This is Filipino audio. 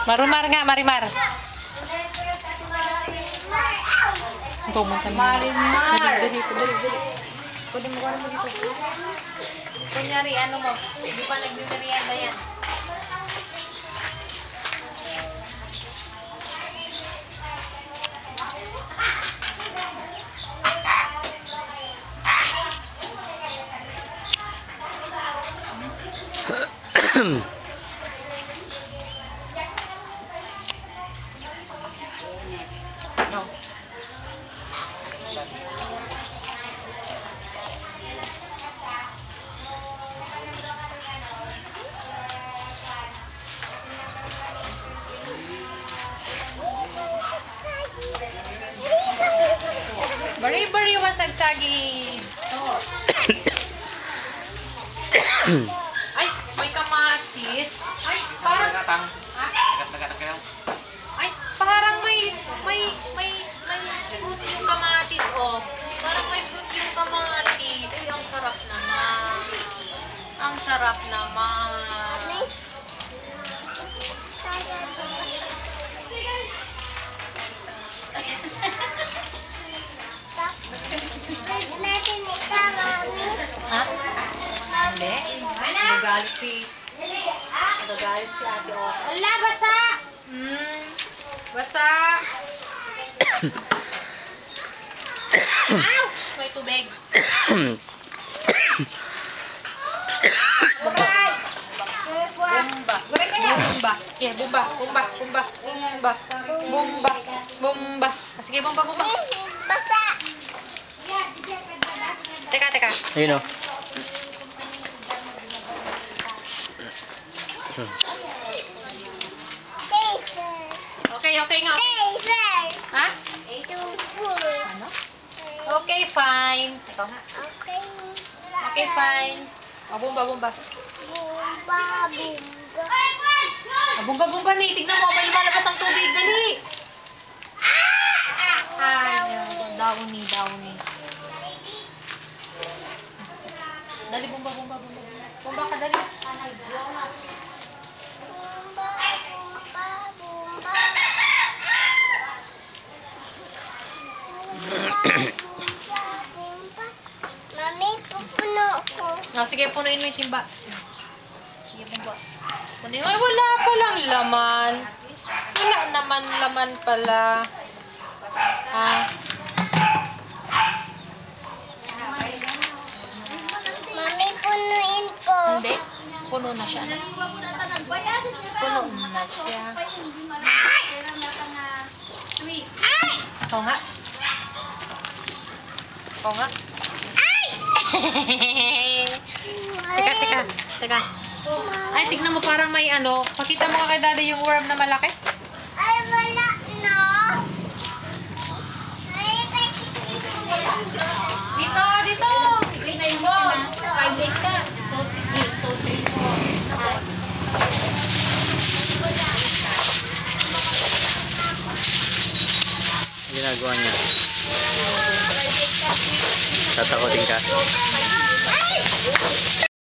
Marumar nga, Marimar. Pumunta mo. Marimar. Dali. Pwede mo mo dito. Kunyari, ano mo? Hindi pa nag-merienda yan. Bari-bari sagsagi. Ay, may kamatis. Ay, parang Ay, parang may fruit yung kamatis, oh. Parang may fruit yung kamatis. Ay, ang sarap naman. Ang sarap naman. Ha? Hindi. Nagagalit si Ate Os. Ala, basa! Basa! Ouch! May tubig. Bumba! Yeah, bumba. Sige, bumba. Basa! Teka. Ayun o. Okay nga. Ha? Ano? Okay, fine. Ikaw nga. Okay, fine. O, bumba. Bumba ni. Tignan mo, may lumalabas ang tubig. Dali. Ay, downy. Dali, bumba. Bumba ka, dali. Mami, pupuno ko. Sige, punuin mo yung timba. Sige, bumba. Punuin mo. Ay, wala palang laman. Wala naman laman pala. Ha? Mami, punuin ko. Hindi. Puno na siya. Puno na siya. Ikaw nga. Teka. Ay, tignan mo parang may ano. Pakita mo nga kay Daddy yung worm na malaki. Ay, wala na. Dito. Sinay mo. 5 ka. Ginagawa niya. Tatakotin ka.